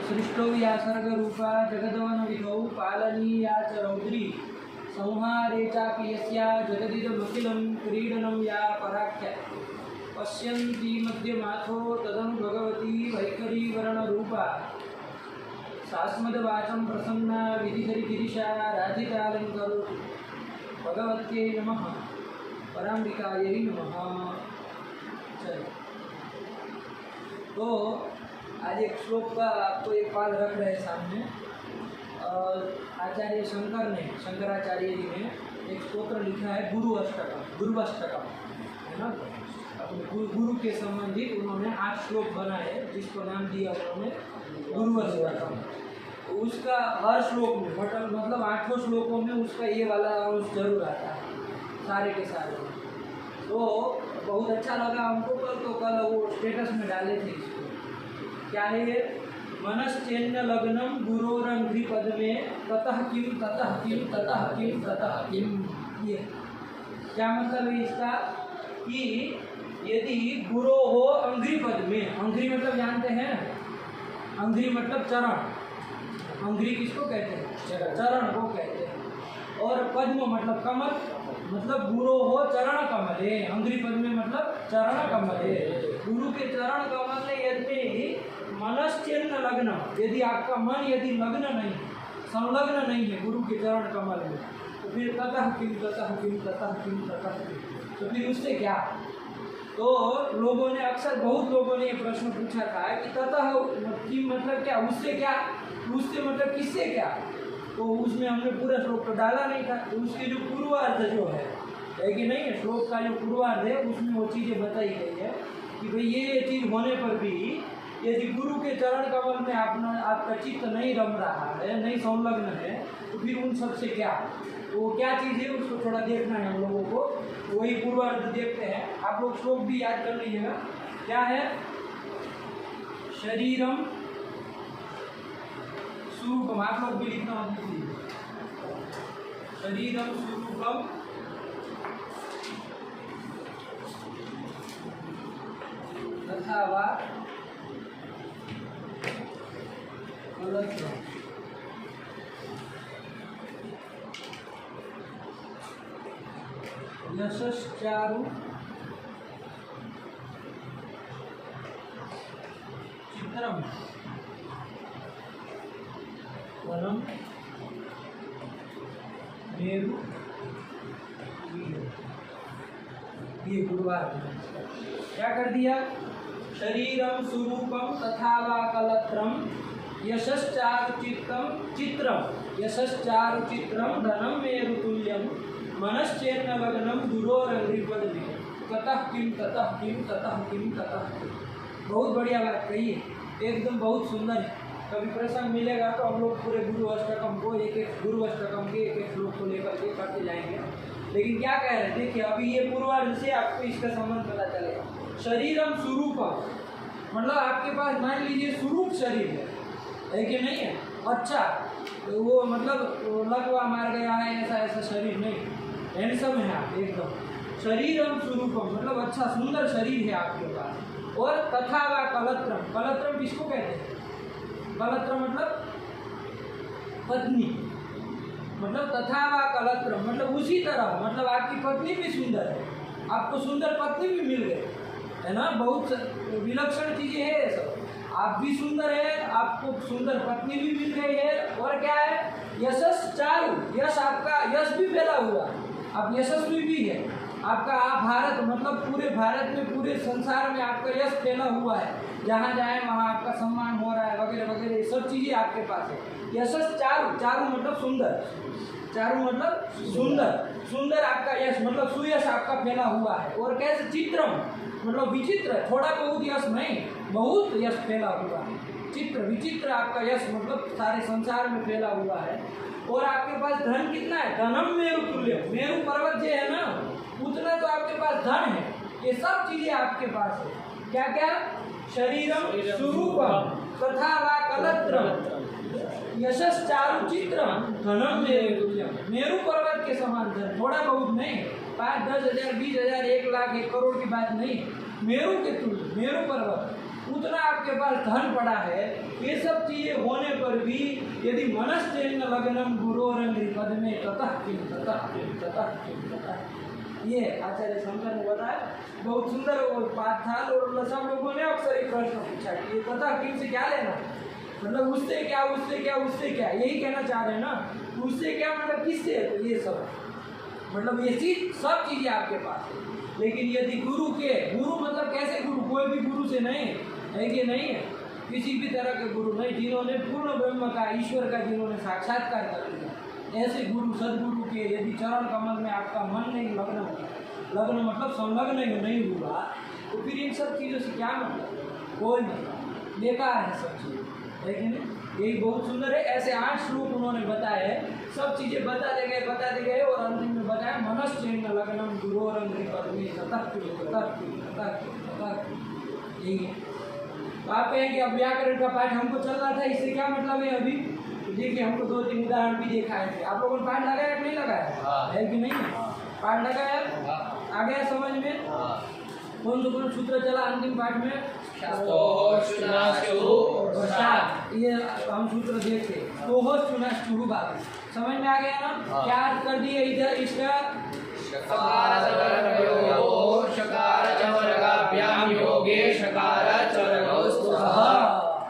सृष्टौ या सर्गरूपा जगदवनविधौ पालनीया च रौद्री संहारे चापि यस्या जगदिदमखिलं क्रीडनं या पराख्या पश्यन्ति मध्यमाथो तदनु भगवती वैखरी वर्णरूपा सास्मदवाचं प्रसन्ना विधिधरिगिरिशा राधितालङ्करोति भगवत्यै नमः पराम्बिकायै नमः। चलो, तो आज एक श्लोक का आपको एक पाद रख रहे हैं सामने। आचार्य शंकराचार्य जी ने एक स्तोत्र लिखा है गुरु अष्टकम, है ना। गुरु के संबंधित उन्होंने 8 श्लोक बनाए जिसको नाम दिया उन्होंने गुरु अष्टकम। उसका हर श्लोक में मतलब 8 श्लोकों में उसका ये वाला अंश जरूर आता है, सारे के सारे। तो बहुत अच्छा लगा हमको। कल वो स्टेटस में डाले थे इसको, क्या है ये, मनश्चैन्य लग्नम गुरोरंघ्रि पद में ततः किम ततः किम ततः किम ततः किम। ये क्या मतलब है इसका कि यदि गुरो हो अंघ्रि पद में, अंघ्रि मतलब जानते हैं, अंघ्रि मतलब चरण, अंघ्रि किसको कहते हैं, चरण को कहते हैं। और पद्म मतलब कमल, मतलब गुरु हो चरण कमले, अंघ्रि पद में मतलब चरण कमले, गुरु के चरण कमल यदि मनश्चैन्य लग्न, यदि आपका मन यदि लग्न नहीं, संलग्न नहीं है गुरु के चरण कमल में, तो फिर ततः किम ततः किम ततः किम ततः किम, तो फिर उससे क्या। तो लोगों ने अक्सर, बहुत लोगों ने ये प्रश्न पूछा था कि ततः किम मतलब क्या, उससे क्या, उससे मतलब किससे क्या। तो उसमें हमने पूरा श्लोक तो डाला नहीं था। तो उसके जो पूर्वार्ध जो है कि नहीं है, श्लोक का जो पूर्वार्ध है उसमें वो चीज़ें बताई गई है कि भाई ये चीज़ होने पर भी यदि गुरु के चरण कमल में आपका चित्त नहीं रम रहा है, नहीं संलग्न है, तो फिर उन सब से क्या, तो वो क्या चीज़ है उसको थोड़ा देखना है हम लोगों को। वही पूर्वार्ध देखते हैं। आप लोग श्लोक भी याद कर लीजिएगा। क्या है, शरीरम स्वरूपम, आप लोग भी लिखना मत लीजिए, शरीरम स्वरूपम तथा वा कलत्रम यशश्चारु चित्रम वनम मेरु। ये गुरुवार क्या कर दिया, शरीरम स्वरूपम तथा वा कलत्रम यशश्चारु चित्रम यशश्चारु चित्रम धनम मेरुतुल्यम मनश्चैन्य लग्नम गुरोरंघ्रि पद में ततः किम ततः किम ततः किम ततः किम। बहुत बढ़िया बात कही है, एकदम बहुत सुंदर है। कभी प्रसंग मिलेगा तो हम लोग पूरे गुरु अष्टकम को एक गुरु अष्टकम के एक श्लोक को लेकर के करते जाएंगे। लेकिन क्या कह रहे हैं, देखिए अभी ये पूर्वार्ध से आपको इसका संबंध पता चलेगा। शरीरम स्वरूपम मतलब आपके पास मान लीजिए स्वरूप शरीर है कि नहीं है, अच्छा तो वो मतलब लगवा मार गया है, ऐसा शरीर नहीं, हैंडसम है आप एकदम। शरीरम स्वरूपम मतलब अच्छा सुंदर शरीर है आपके पास। और तथा वा कलत्रम, कलत्रम किसको कहते हैं, कलत्रम मतलब पत्नी, मतलब तथा वा कलत्रम मतलब उसी तरह, मतलब आपकी पत्नी भी सुंदर है, आपको सुंदर पत्नी भी मिल गई है ना। बहुत विलक्षण चीज़ें है ये सब। आप भी सुंदर है, आपको सुंदर पत्नी भी मिल गई है, और क्या है, यशश्चारु, यश आपका यश भी फैला हुआ, आप यशस्वी भी है आपका। आप भारत मतलब पूरे भारत में, पूरे संसार में आपका यश फैला हुआ है, जहाँ जाए वहाँ आपका सम्मान हो रहा है वगैरह वगैरह, सब चीज़ें आपके पास है। यशश्चारु, चारु मतलब सुंदर, चारु मतलब सुंदर, सुंदर आपका यश मतलब सुयश आपका फैला हुआ है। और कैसे, चित्रम मतलब विचित्र, थोड़ा बहुत यश नहीं, बहुत यश फैला हुआ है। चित्र विचित्र आपका यश मतलब सारे संसार में फैला हुआ है। और आपके पास धन कितना है, धनम मेरु तुल्य, मेरु पर्वत जो है ना उतना तो आपके पास धन है। ये सब चीजें आपके पास है। क्या क्या, शरीरम स्वरूपम तथा वा कलत्रम यशश्चारु चित्रम धनम मेरु तुल्यम, मेरु पर्वत के समान धन, थोड़ा बहुत नहीं, 5, 10 हजार 20 हजार 1 लाख 1 करोड़ की बात नहीं, मेरु के तुल्य, मेरु पर्वत उतना आपके पास धन पड़ा है, ये सब चीजें होने पर भी यदि मनश्चेन लग्नम गुरोरंग्रि पद में ततः किम ततः किम ततः किम ततः, ये आचार्य शंकर ने बताया। बहुत सुंदर वो पाठ था और सब लोगों ने अक्सर एक प्रश्न पूछा कि ये ततः किम से क्या लेना, मतलब उससे क्या उससे क्या उससे क्या, यही कहना चाह रहे हैं ना। उससे क्या मतलब किससे, तो ये सब मतलब ये चीज सब चीजें आपके पास है। लेकिन यदि गुरु के, गुरु मतलब कैसे गुरु, कोई भी गुरु से नहीं है कि नहीं है, किसी भी तरह के गुरु नहीं, जिन्होंने पूर्ण ब्रह्म का, ईश्वर का जिन्होंने साक्षात्कार कर लिया, ऐसे गुरु सदगुरु के यदि चरण कमल में आपका मन नहीं लग्न हुआ, लग्न मतलब संलग्न नहीं हुआ, तो फिर इन सब चीज़ों से क्या मतलब, कोई मतलब, बेकार है सब चीज़ें, लेकिन यही बहुत सुंदर है। ऐसे 8 श्लोक उन्होंने बताए, सब चीज़ें बताते गए और अंतिम में बताया मनश्चेन लग्नम गुरोरंग्रि पद्मे ततः यही है। तो आप कहें कि अब व्याकरण का पाठ हमको चल रहा था, इससे क्या मतलब है अभी, तो देखिए हमको 2-3 उदाहरण भी दिखाए थे। आप लोगों ने पाठ लगाया कि नहीं लगाया, है कि नहीं है, पाठ लगाया, आ गया समझ में। कौन सूत्र चला अंतिम पाठ में, ये हम सूत्र देखते, समझ में आ गया ना, क्या अर्थ कर दिए इधर इसका,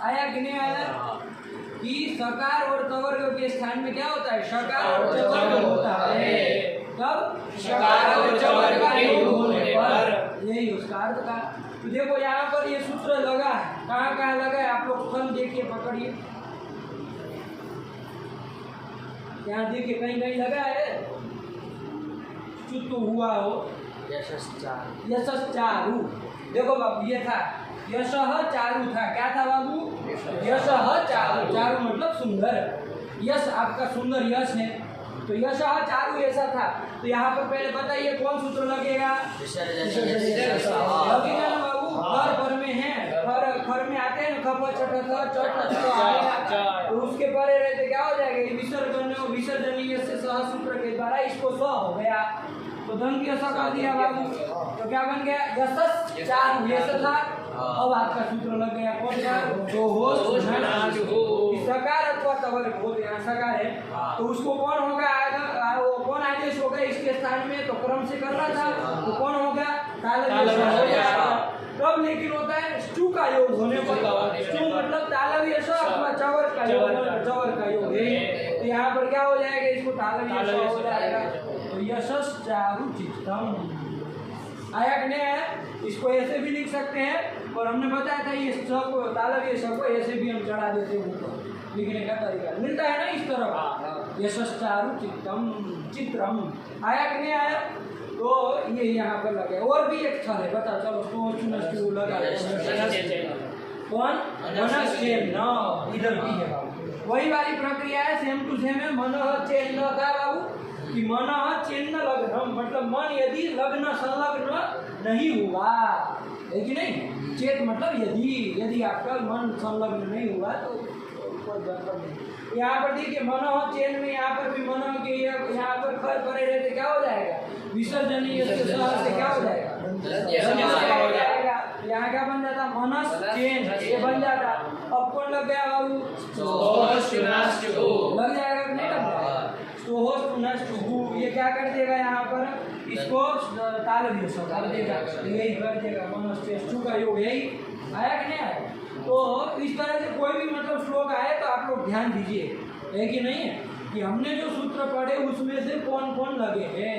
आया कि नहीं आया, कि सकार और तवर्ग के स्थान में क्या होता है, शकार और चवर्ग होता है, तब शकार और चवर्ग के होने पर, यही उसका अर्थ का। तो देखो यहाँ पर ये सूत्र लगा है, कहाँ लगा है, आप लोग फल देखिए, पकड़िए, यहाँ देखिए कहीं लगा है, चुत हुआ हो, यशश्चारु, देखो बाबू ये था, यशः चारु था, क्या था बाबू, यशः चारु, चारु मतलब सुंदर, यश आपका सुंदर यश है, तो यशः चारु ऐसा था। तो यहाँ पर पहले बताइए कौन सूत्र लगेगा, लगेगा ना बाबू, खर में है, खर में आते हैं ना, खप चट तो उसके परे रहते क्या हो जाएगा, विसर्जनीय से सह सूत्र के द्वारा इसको स हो गया, तो दंत यश कर दिया बाबू, तो क्या बन गया, यशस् चारु, यश था। अब आपका सूत्र लग गया कौन सा, सकार अथवा तवर्ग हो, यहाँ सकार है, तो उसको कौन होगा, वो कौन आदेश होगा इसके स्थान में, तो क्रम से करना था, तो कौन होगा, तालव्य हो जाएगा। तब लेकिन होता है स्टू का योग होने पर, स्टू मतलब तालव्य अथवा चवर का योग, चवर का योग है, तो यहाँ पर क्या हो जाएगा, इसको तालव्य हो जाएगा, तो यशश्चारु चित्तम, आया कि नहीं आया, इसको ऐसे भी लिख सकते हैं, और हमने बताया था ये सब तालव्य सब को ऐसे भी हम चढ़ा देते हैं ऊपर, लिखने का तरीका मिलता है ना इस तरह, यशश्चारु चित्तम चित्रम, आया कि नहीं आया, तो ये यहाँ पर लगे। और भी एक स्थल है, बता चलो, तो लगा कौन, मनश्चेन, इधर भी है बाबू, वही वाली प्रक्रिया है, सेम टू सेम है, मनश्चेन का बाबू, कि मन चिन्ह लग्न मतलब मन यदि लग्न संलग्न नहीं हुआ, है कि नहीं, चेत मतलब यदि आपका मन संलग्न नहीं हुआ तो कोई मतलब नहीं। यहाँ पर देखिए मन चेन में, यहाँ पर भी मन के यहाँ पर खर परे रहते क्या हो जाएगा, विसर्जनीय से क्या हो जाएगा, यहाँ क्या बन जाता, मनस चेन, ये बन जाता। अब कौन लग गया बाबू, लग जाएगा कि नहीं लग जाएगा, ये क्या कर देगा, यहाँ पर इसको तालव्य कर देगा, यही कर देगा, मनस्टेष्टु का योग यही आया कि नहीं आया। तो इस तरह से कोई भी मतलब श्लोक आए तो आप लोग ध्यान दीजिए, है कि नहीं है, कि हमने जो सूत्र पढ़े उसमें से कौन कौन लगे हैं,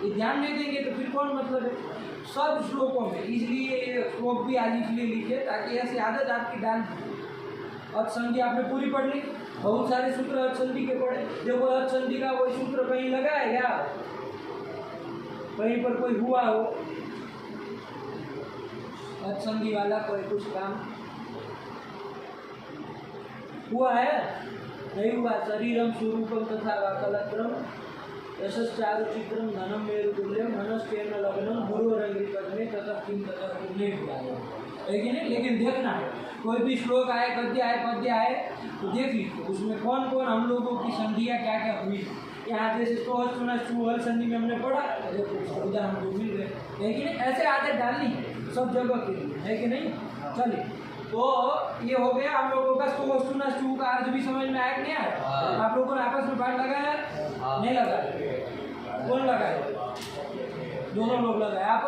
ये ध्यान नहीं देंगे तो फिर कौन मतलब है सब श्लोकों में, इसलिए ये श्लोक भी आज इसलिए लिखे ताकि ऐसी आदत आपकी डाल। अक्षंधि आपने पूरी पढ़ ली, बहुत सारे सूत्र अक्षंधि के पढ़े, देखो अक्षंधि का कोई सूत्र कहीं लगा है क्या, कहीं पर कोई हुआ हो अक्षंधि वाला कोई कुछ काम हुआ है, नहीं हुआ। शरीरम स्वरूपम तथा वाकलत्रम यशश्चारु चित्रम धनम मेरु तुल्यम मनश्चेन लग्नम गुरोरंग्रि पद्मे ततः किम नहीं हुआ है कि नहीं। लेकिन देखना है कोई भी श्लोक आए, पद्य आए तो देख लीजिए उसमें कौन कौन हम लोगों की संधियाँ क्या क्या हुई। यहाँ जैसे चूहल संधि में हमने पढ़ा, उदाहरण हमको मिल गए, है कि नहीं। ऐसे आदत डालनी है सब जगह के लिए, है कि नहीं। चलिए, तो ये हो गया हम लोगों का स्तो सुना चू का अर्थ भी समझ में आया कि नहीं आया? आप लोगों ने आपस में पाठ लगाया नहीं लगाया? कौन लगाए? दोनों लोग लगाए, आप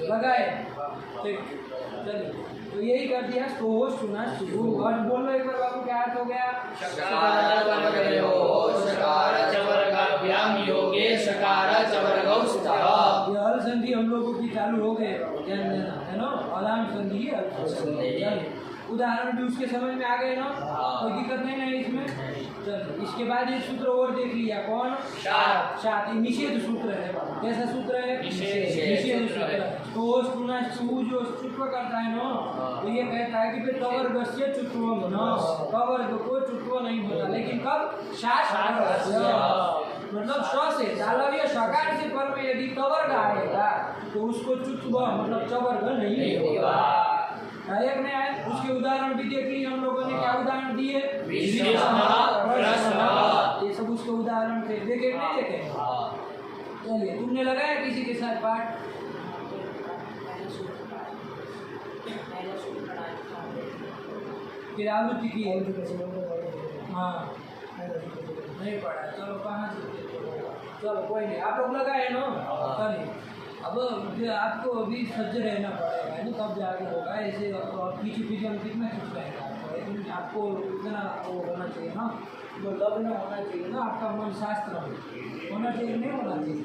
लगाए, ठीक। चलिए, तो यही कर दिया स्तो सुना चू। और बोल लो एक बार बाबू, क्या अर्थ हो गया? ये हल संधि हम लोगों की चालू हो गए, ध्यान देना है ना, अलाम संधि है, हल संधि। उदाहरण भी उसके समझ में आ गए ना, कोई दिक्कत नहीं है इसमें। चलो, इसके बाद ये सूत्र और देख लिया, कौन? शात। ये निषेध सूत्र है। कैसा सूत्र है? निषेध सूत्र। तो सुना सू जो चुत्व करता है ना, तो ये कहता है कि भाई कवर्ग से चुत्व न, कवर्ग को चुत्व नहीं होता, लेकिन कब? मतलब स से चालव्य सकार से पर में यदि कवर्ग आएगा तो उसको चुत्व मतलब चवर्ग नहीं होगा। एक ने आए, उसके उदाहरण भी देख लिए हम लोगों ने। क्या उदाहरण दिए? ये सब उसके उदाहरण थे, देखे नहीं देखे? चलिए, तुमने लगाया किसी के साथ पाठ? फिर आवृत्ति की? हाँ, नहीं पढ़ा। चलो, कहाँ से? चलो कोई नहीं, आप लोग लगाए ना। चलिए, अब आपको अभी सज्ज रहना पड़ेगा है ना, तब जाके होगा। ऐसे पीछे पीछे हम कितना कुछ रहेगा, लेकिन आपको इतना वो होना चाहिए ना, वो लग्न होना चाहिए ना, आपका मन शास्त्र में होना चाहिए, नहीं होना चाहिए।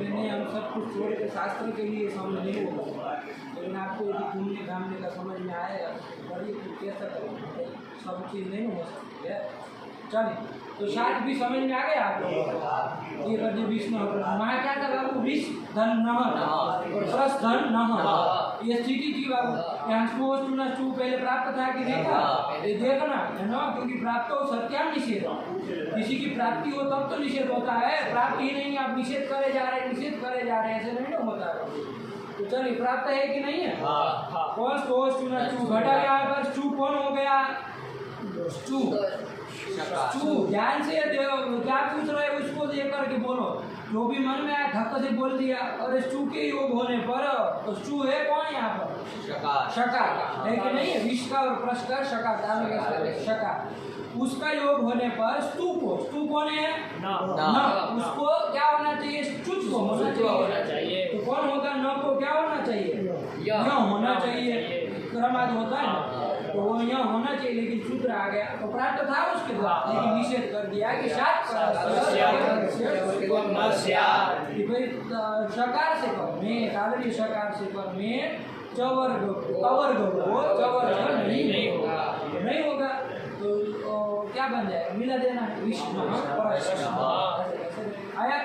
नहीं, हम सब कुछ छोड़ के शास्त्र के लिए समझ नहीं होगा, लेकिन आपको यदि घूमने घामने का समझ में आएगा करिए, तो कैसा करेंगे, सब चीज़ नहीं हो सकती है। चलिए, तो शायद भी समझ में आ गया आप लोगों को। ये कर विष्णु वहाँ क्या था बाबू? विष धन नह और प्रस धन नह, ये स्थिति थी बाबू। यहाँ सुना चू पहले प्राप्त था कि नहीं था? ये देखना है ना, क्योंकि प्राप्त हो सत्याम निषेध। किसी की प्राप्ति हो तब तो निषेध होता है, प्राप्ति ही नहीं, आप निषेध करे जा रहे, निषेध करे जा रहे, ऐसे नहीं होता है। तो चलिए, प्राप्त है कि नहीं है? कौन स्तो सुना चू घटा? यहाँ पर चू कौन हो गया? चू। ध्यान से क्या पूछ रहे हो उसको लेकर के बोलो। जो भी मन में आया धक्का से बोल दिया। और चू के योग होने पर तो चू है कौन यहाँ पर? शकार है कि नहीं है? विष का और प्रश का शकार, शकार। उसका योग होने पर स्तू को, स्तू कौन है? न। उसको क्या होना चाहिए? चुत को होना चाहिए। तो कौन होगा? न को क्या होना चाहिए? यह होना चाहिए। क्रमाद होता है ना, तो वो यहाँ होना चाहिए, लेकिन सूत्र आ गया तो प्राप्त था उसके द्वारा, लेकिन निषेध कर दिया कि शकार से कर में, कादरी शकार से कर में चवर्ग को चवर्ग नहीं होगा। तो क्या बन जाएगा? मिला देना है विष्णु आया।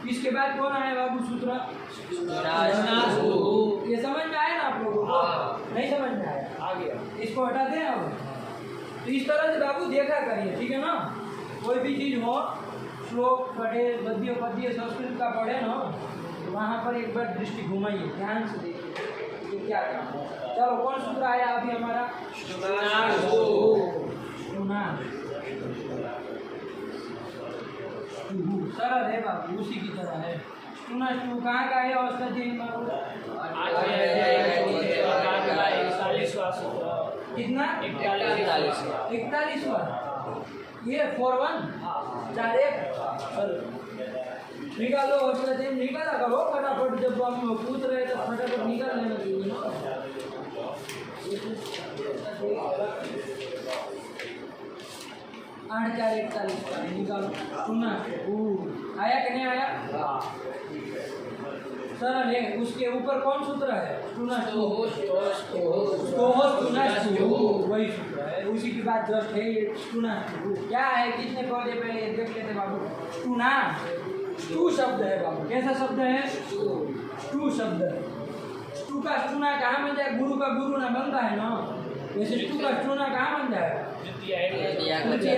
इसके बाद कौन आया बाबू? सूत्र ये समझ में आया ना आप लोगों को? नहीं समझ में आया? आ गया, इसको हटाते हैं अब। तो इस तरह से बाबू देखा करिए, ठीक है ना। कोई भी चीज़ हो, श्लोक पढ़े, गद्य पद्य संस्कृत का पढ़े ना, तो वहाँ पर एक बार दृष्टि घुमाइए, ध्यान से देखिए तो क्या काम है। चलो, कौन सूत्र आया अभी हमारा? सरल है बाबू, उसी की तरह है। सुना शू कहाँ का है? अवस्था जी बाबू कितना? 41वां। ये 41 4 1 निकालो। अवस्था जी निकाला करो फटाफट, जब हम पूछ रहे तो फटाफट निकाल लेना चाहिए ना। 8 4 41 निकालो। सुना आया कि नहीं आया? सरल है। उसके ऊपर कौन सूत्र है? सुना वही सूत्र है, उसी की बात जस्ट है। ये सुना क्या है? कितने पौधे पहले देख लेते बाबू। सुना टू शब्द है बाबू। कैसा शब्द है? टू शब्द है। टू का स्टूना कहाँ बन जाए? गुरु का गुरु ना बनता है ना, वैसे टू का स्टूना कहाँ बन जाएगा? तृतीया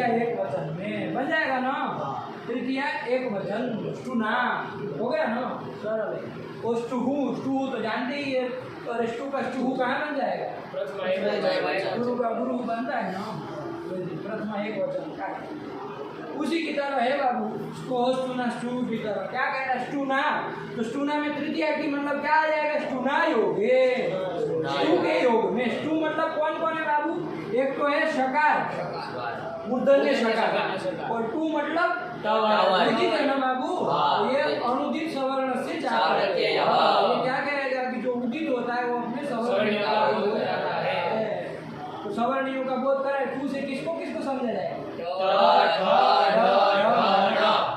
एक वचन में बन जाएगा ना। तृतीया एक वचन स्टूना हो गया ना, सरल है। और स्टू तो जानते ही है, और स्टू का स्टू कहाँ बन जाएगा? गुरु का गुरु बनता है ना। प्रथमा एक वचन का उसी की तरह है बाबू। स्टो स्टूना स्टू की तरह क्या कह रहा है स्टूना, तो स्टूना में तृतीया की मतलब क्या आ जाएगा स्टूना योगे, स्टू के योग में। स्टू मतलब कौन कौन है बाबू, एक तो है शकार मूर्धन्य शकार और टू मतलब उदित है ना बाबू, ये अनुदित सवर्ण से चार ये क्या कहेगा कि जो उदित होता है वो अपने सवर्ण तो सवर्णियों का बोध करे। टू से किसको किसको समझा जाएगा,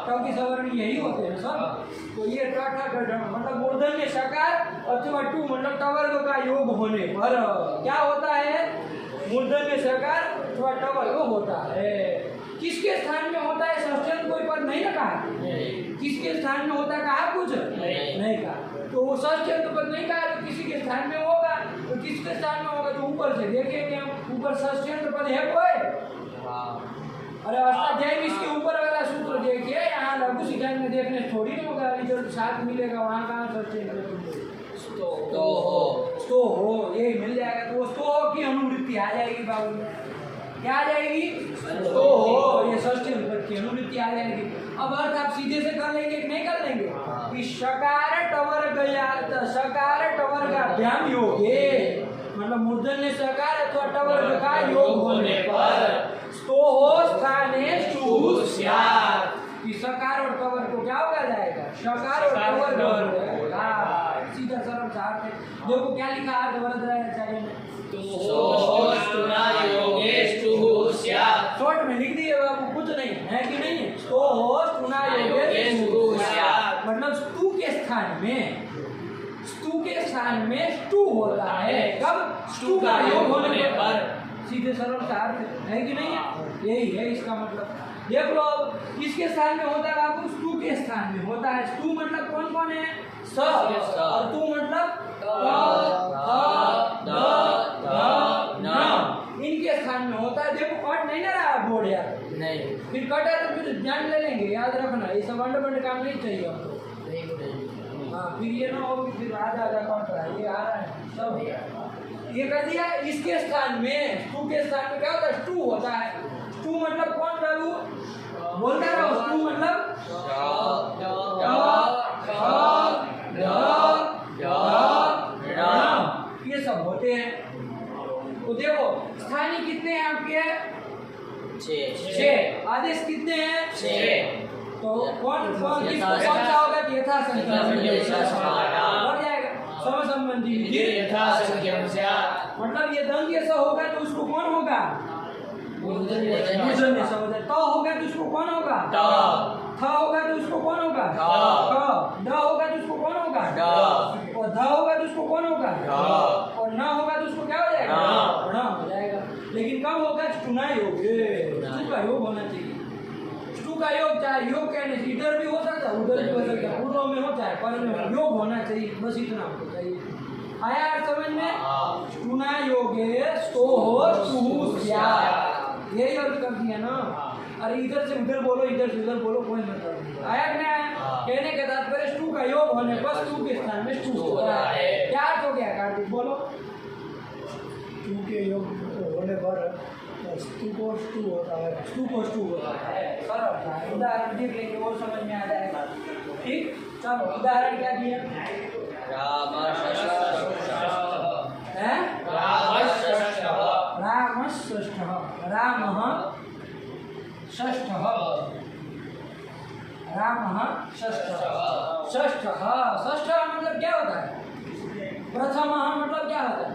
क्योंकि सवर्ण यही होते हैं सब। तो ये मतलब मूर्धन्य शकार अथवा टू मतलब टवर्ग का योग होने पर क्या होता है, मूर्धन्य शकार अथवा टवर्ग होता है। किसके स्थान में होता है, षष्ठ्यंत कोई पद नहीं ना कहा, किसके स्थान में होता है कहा कुछ नहीं कहा, तो वो षष्ठ्यंत पद नहीं कहा तो किसी के स्थान में होगा, तो किसके स्थान में होगा तो ऊपर से देखेंगे हम, ऊपर षष्ठ्यंत पद है कोई, अरे अष्टाध्याय में इसके ऊपर वाला सूत्र देखिए, यहाँ लघु सिद्धांत में देखने थोड़ी नहीं होगा, रिजल्ट साथ मिलेगा, वहाँ कहाँ तो हो ये मिल जाएगा, तो वो तो हो की अनुवृत्ति आ जाएगी बाबू, क्या आ जाएगी तो हो, ये षष्ठी विभक्ति की अनुवृत्ति आ जाएगी। अब अर्थ आप सीधे से कर लेंगे कि नहीं कर लेंगे, कि शकार टवर्ग अभ्याम योगे मतलब मूर्धन्य शकार अथवा टवर्ग का योग होने पर स्तोहो स्थाने स्तुः स्यात्, कि सकार और टवर्ग को क्या होगा जाएगा, शकार और टवर्ग हो जाएगा। सीधा सरल साथ है, देखो क्या लिखा है वरदाचार्य ने, शॉर्ट में लिख दिए बाबू, कुछ नहीं है कि नहीं है। स्तोहो स्तुना योगे स्तुः स्यात् मतलब स्तु के स्थान में, स्तु के स्थान में स्तु होता है, कब स्तु का योग होने पर, सीधे सरल का अर्थ है कि नहीं है, यही है इसका मतलब। देख लो किसके स्थान में होता है बाबू, स्तु के स्थान में होता है। स्तु मतलब कौन कौन है, स और तू मतलब इनके स्थान में होता है। देखो कट नहीं ना रहा बोर्ड यार, नहीं फिर कट है तो फिर ध्यान ले लेंगे, याद रखना ये सब अंडर काम नहीं चाहिए हमको। हाँ फिर ये ना हो फिर आधा कट रहा है, ये आ रहा है सब ये कर दिया। इसके स्थान में स्टू के स्थान में क्या होता है, स्टू होता है। स्टू मतलब कौन बाबू, बोलता रहो, स्टू मतलब ये सब होते हैं। तो देखो स्थानीय कितने हैं आपके, 6 आदेश कितने हैं 6, तो कौन कौन सा होगा, यथा संख्या बढ़ जाएगा, समसंबंधी मतलब ये दंग ये होगा तो उसको कौन होगा, तो होगा तो उसको कौन होगा, थ होगा तो उसको कौन होगा, ड होगा तो उसको कौन होगा, और ध होगा तो उसको कौन होगा, और न होगा तो उसको क्या हो जाएगा, ण हो जाएगा। लेकिन कब होगा, स्टुना योग, स्टु का योग होना चाहिए। स्टु का योग चाहे योग कहने से इधर भी हो सकता है उधर भी हो सकता है, पूर्व में हो चाहे पर में योग होना चाहिए, बस इतना होना चाहिए। आया समझ में, स्टुना योगे स्तोहो स्तुः स्यात्, यही अर्थ कर दिया ना। अरे इधर से उधर बोलो, इधर से उधर बोलो, कोई मतलब नहीं। आया कि नहीं, कहने के तात्पर्य स्टू का योग होने पर स्टू के स्थान में स्टू होता है। क्या अर्थ हो गया कार्तिक, बोलो। स्टू के योग होने पर स्टू को स्टू होता है, स्टू को स्टू होता है। सरल उदाहरण देख लेंगे वो समझ में आ जाएगा। ठीक, चलो उदाहरण क्या दिया, षष्ठ मतलब क्या होता है, प्रथम मतलब क्या होता है,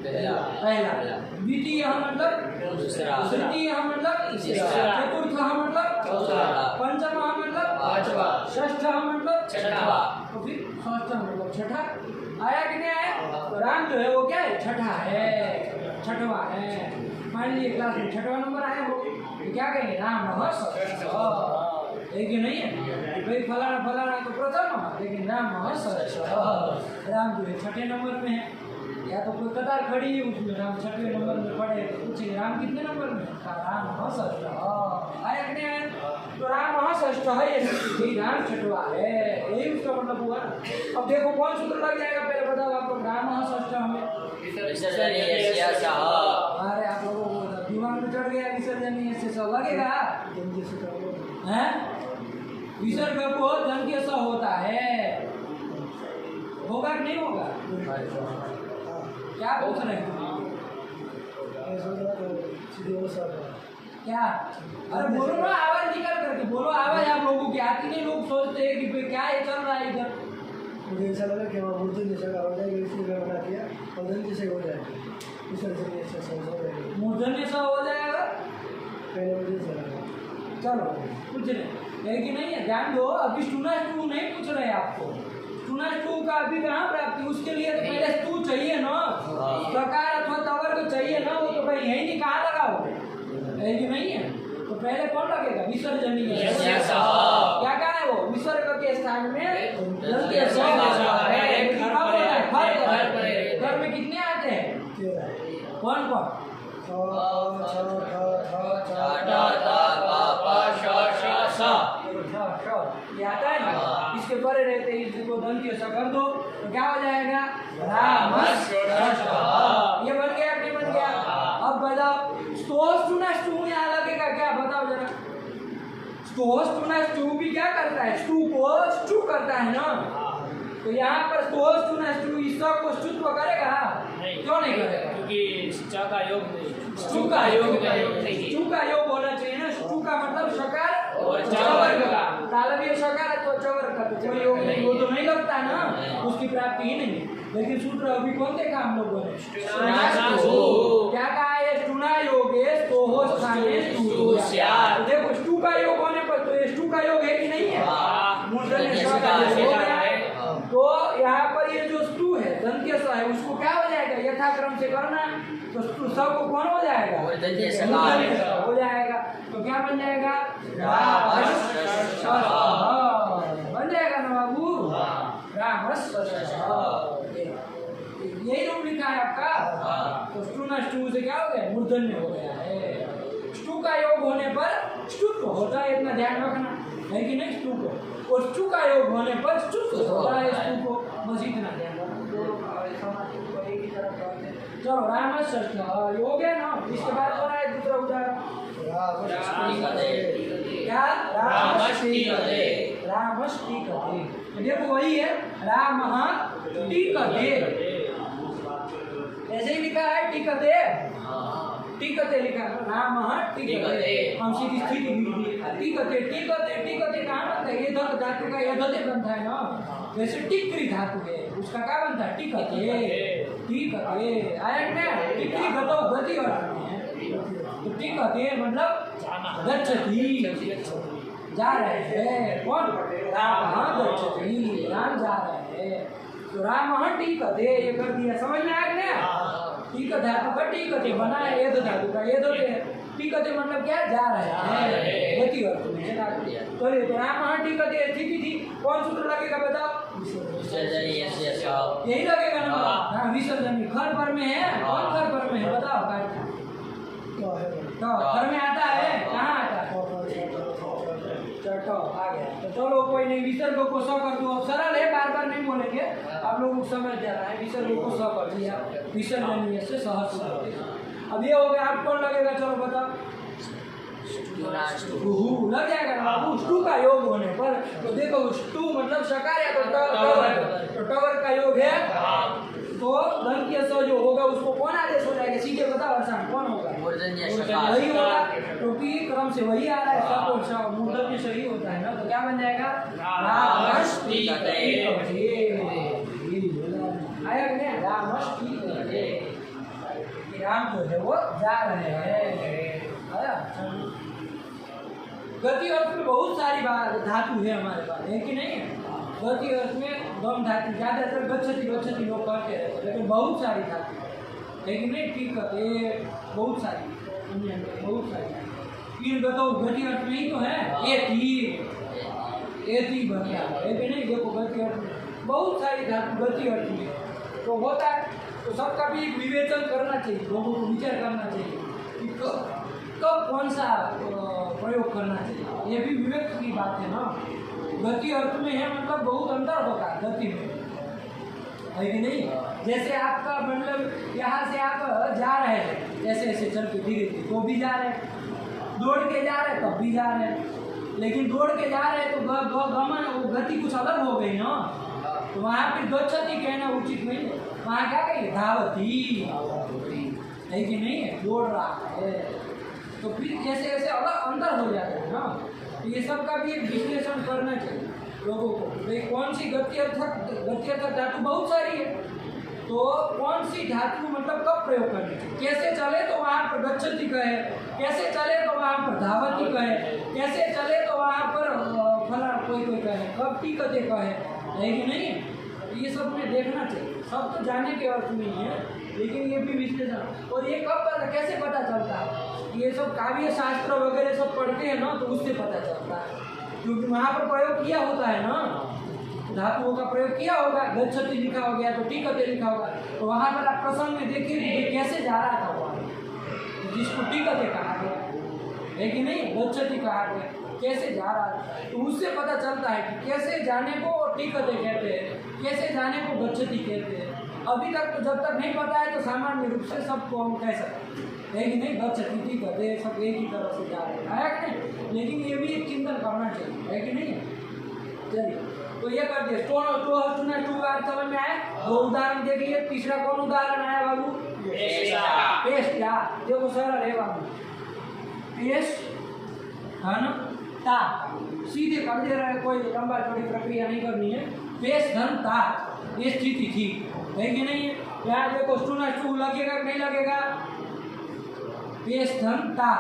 पहला, द्वितीय मतलब दूसरा, तृतीय मतलब तीसरा, चतुर्थ मतलब चौथा, पंचम मतलब पांचवा, षष्ठ मतलब छठा, तो फिर षष्ठ मतलब छठा। आया कि नहीं आया, तो राम जो है वो क्या है, छठा है, छठवा है। मान लीजिए क्लास में छठवा नंबर आया हो तो क्या कहेंगे, राम नमः एक ही नहीं है भाई, फलाना फलाना तो प्रथम, लेकिन राम नमः राम जो है छठे नंबर में है, या तो कोई कतार खड़ी है उसमें राम छठे नंबर में पड़े तो पूछेंगे राम कितने नंबर में, राम षष्ठ। आया कि नहीं आया, तो राम षष्ठ है, ये राम छठवा है, यही उसका मतलब हुआ। अब देखो कौन सूत्र लग जाएगा, पहले बताओ आपको, राम षष्ठ हमें, अरे आप लोगों को दिमाग दिमाग में चढ़ गया विसर्जनीय से स लगेगा हैं? विसर्ग को दंत्य स होता है, होगा कि नहीं होगा? क्या पूछ रहे हैं? क्या? अरे बोलो ना, आवाज निकाल करके बोलो, आवाज आप लोगों की आती नहीं। लोग सोचते हैं कि क्या ये चल रहा है इधर। मुझे ऐसा लगा कि वहाँ मूर्धन्य जैसा हो जाएगा, इसलिए मैं बना दिया और दंत्य से हो जाएगा, विसर्जनीय से हो जाएगा, मूर्धन्य सा हो जाएगा। पहले मुझे ऐसा लगा। चलो कुछ नहीं है कि नहीं है, ध्यान दो। अभी स्टूना स्टू नहीं पूछ रहे आपको, स्टूना स्टू का अभी कहाँ प्राप्ति, उसके लिए तो पहले स्टू चाहिए ना, प्रकार अथवा तवर्ग चाहिए ना, वो तो भाई यही नहीं, कहाँ लगाओ है कि नहीं है। तो पहले कौन लगेगा? विसर्जनीय। क्या कहा है वो? विसर्ग के स्थान में दंत्य स है। घर में कितने आते हैं? कौन कौन? ये आता है ना, इसके परे रहते हैं, इसको दंत्य स कर दो तो क्या हो जाएगा? ये बन गया कि बन गया? अब बताओ, स्टोस टूना स्टू यहाँ लगेगा क्या? बताओ जरा। स्टोस टूना स्टू भी क्या करता है? स्टू को स्टू करता है ना। तो यहाँ पर स्टोस टूना स्टू इस को स्टूत्व करेगा? क्यों नहीं करेगा? क्योंकि च का योग नहीं, स्टू का योग होना चाहिए ना। स्टू का मतलब शकार और चवर्ग का, तालव्य शकार अथवा चवर्ग का, तो कोई योग नहीं, वो तो नहीं लगता ना, उसकी प्राप्ति ही नहीं। लेकिन सूत्र अभी कौन देखा हम लोगों ने? क्या कहा है? स्टूना योगे स्तोहो स्थाने स्तुतो स्यात्। तो देखो स्टू का योग होने पर तो ये स्टू का योग है कि नहीं है? मूर्धन्य स का योग हो गया है। तो यहाँ पर ये जो स्टू है दंत्य स है, उसको क्या हो जाएगा? यथाक्रम से करना, तो स्टू स को कौन हो जाएगा? हो जाएगा। तो क्या बन जाएगा? बन जाएगा ना बाबू, यही रूप लिखा है आपका। तो स्टू ना स्टू से क्या हो गया? मूर्धन्य हो गया है। स्टू का योग होने पर स्टुत्व होता है, इतना ध्यान रखना है कि नहीं? स्टू को, और स्टू का योग होने पर स्टुत्व होता है स्टू को, बस इतना ध्यान रखना। चलो रामश्च योग है ना। इसके बाद कौन है दूसरा उदाहरण? क्या? रामष्टिकते। देखो वही है, रामः-टीकते, ऐसे ही लिखा है टीकते, टीकते लिखा है, रामः-टीकते। हम सीधी स्थिति टीकते, टीकते, टीकते कहाँ बनता है? ये धातु का यदते बनता है ना, जैसे टिक्री धातु है, उसका क्या बनता है? टीकते, टीकते। आया क्या? टिक्री गतो गति अर्थ में है, तो टीकते मतलब गच्छति, जा रहे हैं। कौन? राम गच्छति, राम जा रहे हैं। तो राम टीकते, ये कर दिया, समझ में आया क्या? टीक धातु का टीकते बना है, एद धातु का एदते। टीकते मतलब क्या? जा रहे हैं, गति अर्थ में है धातु। तो ये तो राम टीकते स्थिति थी। कौन सूत्र लगेगा बताओ? यही लगेगा ना। हाँ, विसर्जन खर पर में है। कौन खर पर में है बताओ? तो घर में आता है, कहाँ आता है? चटो आ गया। तो चलो कोई नहीं, विसर्ग को स कर दो। अब सरल है, बार बार नहीं बोलेंगे, आप लोगों को समझ जा रहा है। विसर्ग को स कर दिया, विसर्जनीय से सहज। अब ये हो गया। आप कौन लगेगा? चलो बताओ। लग जाएगा ना बाबू। स्टू का योग होने पर तो देखो, स्टू मतलब शकार या तो टवर, तो टवर का योग है, तो दंत्य स जो होगा उसको कौन आदेश हो जाएगा? सीधे बताओ आसान, कौन होगा? वही होगा, क्योंकि क्रम से वही आ रहा है। सब मूर्धन्य से ही होता है ना, तो क्या बन जाएगा? आया कि नहीं? रामष्टिकते, राम जो है वो जा रहे हैं। आया? गति अर्थ में बहुत सारी धातु है हमारे पास, है कि नहीं है? गति अर्थ में गम धातु ज्यादातर गच्छति गच्छति लोग करते रहते हैं, लेकिन बहुत सारी धातु है, लेकिन नहीं टीकते, बहुत सारी, बहुत सारी। तीन गतो गति अर्थ में ही तो है, एती बन गया है कि नहीं? देखो गति अर्थ में बहुत सारी धातु गति अर्थ में तो होता है। तो सबका भी विवेचन करना चाहिए, लोगों को विचार करना चाहिए कि कब कौन सा प्रयोग करना चाहिए। ये भी विवेक की बात है ना। गति अर्थ में है मतलब बहुत अंतर होता है गति में। है कि नहीं? जैसे आपका मतलब यहाँ से आप जा रहे हैं ऐसे ऐसे चल के धीरे धीरे तो भी जा रहे हैं, दौड़ के जा रहे हैं तब भी जा रहे हैं, लेकिन दौड़ के जा रहे हैं तो गमन वो गति कुछ अलग हो गई ना, तो वहाँ पे गच्छति कहना उचित नहीं है, वहाँ क्या कहेंगे धावती, है कि नहीं है? दौड़ रहा है, तो फिर जैसे ऐसे अलग अंदर हो जाता है ना, तो ये सब का भी एक विश्लेषण करना चाहिए लोगों को। भाई कौन सी गत्यर्थक धातु बहुत सारी है, तो कौन सी धातु मतलब कब प्रयोग करनी चाहिए, कैसे चले तो वहाँ पर गच्छति कहे, कैसे चले तो वहाँ पर धावती कहे, कैसे चले तो वहाँ पर फला कोई कहे, कब टिकते कहे, है कि नहीं? ये सब में देखना चाहिए, सब तो जाने के अर्थ नहीं है, लेकिन ये भी विश्लेषण। और ये कब पता कैसे पता चलता है? ये सब काव्य शास्त्र वगैरह सब पढ़ते हैं ना, तो उससे पता चलता है, क्योंकि वहाँ पर प्रयोग किया होता है ना, धातुओं का प्रयोग किया होगा, गच्छति लिखा हो गया तो टिकते लिखा होगा, तो वहाँ पर आप प्रसंग में देखिए ये कैसे जा रहा था वहाँ, जिसको टिकते कहा गया, है कि नहीं? गच्छति कहा गया, कैसे जा रहा है, तो उससे पता चलता है कि कैसे जाने को टिकते कहते हैं, कैसे जाने को गच्छति कहते हैं। अभी तक तो जब तक नहीं पता है तो सामान्य रूप से सबको हम कह सकते हैं, है कि नहीं? गच्छति टिकते सब एक ही तरह से जा रहे हैं, है कि नहीं? लेकिन ये भी एक चिंतन करना चाहिए, है कि नहीं? चलिए, तो ये कर दिए टू का अर्थ समझ में आया। दो उदाहरण देखिए, तीसरा कौन उदाहरण आया बाबू? पेश क्या देखो सरल है बाबू, पेश धन ता, सीधे कर दे रहा है, कोई लंबा चौड़ी प्रक्रिया नहीं करनी है। पेश धन ता, ये स्थिति थी, है कि नहीं है? यहाँ देखो टू लगेगा नहीं लगेगा? पेश धन ता,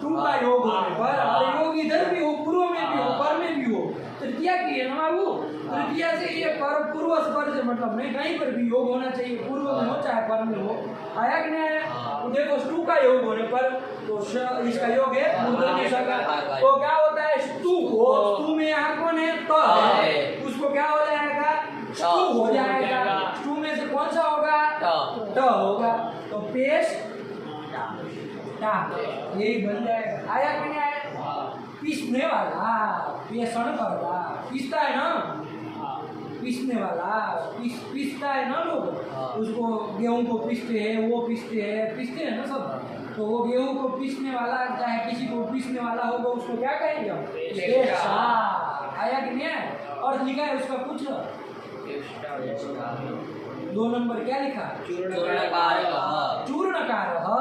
टू का योग होने पर, और योग इधर भी हो, पूर्व में भी हो, पर में भी हो, तृतीया की है ना बाबू, तृतीया से ये पर पूर्व स्पर से मतलब नहीं, कहीं पर भी योग होना चाहिए, पूर्व में हो चाहे पर में हो, आया कि नहीं आया? तो देखो टू का योग होने पर तो इसका योग है मूर्धन्य ष का, तो क्या होता है? स्तु हो, स्तु में यहाँ कौन है? त है, उसको क्या हो जाएगा? स्तु हो जाएगा, स्तु में से कौन सा होगा? ट होगा, तो पेश टा, यही बन जाएगा। आया कि नहीं आया? पीसने वाला, पेषण वाला, पीसता है ना, पीसने वाला, पीसता है ना लोग, उसको गेहूं को पीसते हैं, वो पीसते हैं ना सब, तो वो गेहूं को पीसने वाला चाहे किसी को पीसने वाला होगा उसको क्या कहेंगे हम? पेशा। आया कि नहीं आया? और लिखा है उसका कुछ 2 नंबर क्या लिखा? चूर्णकार।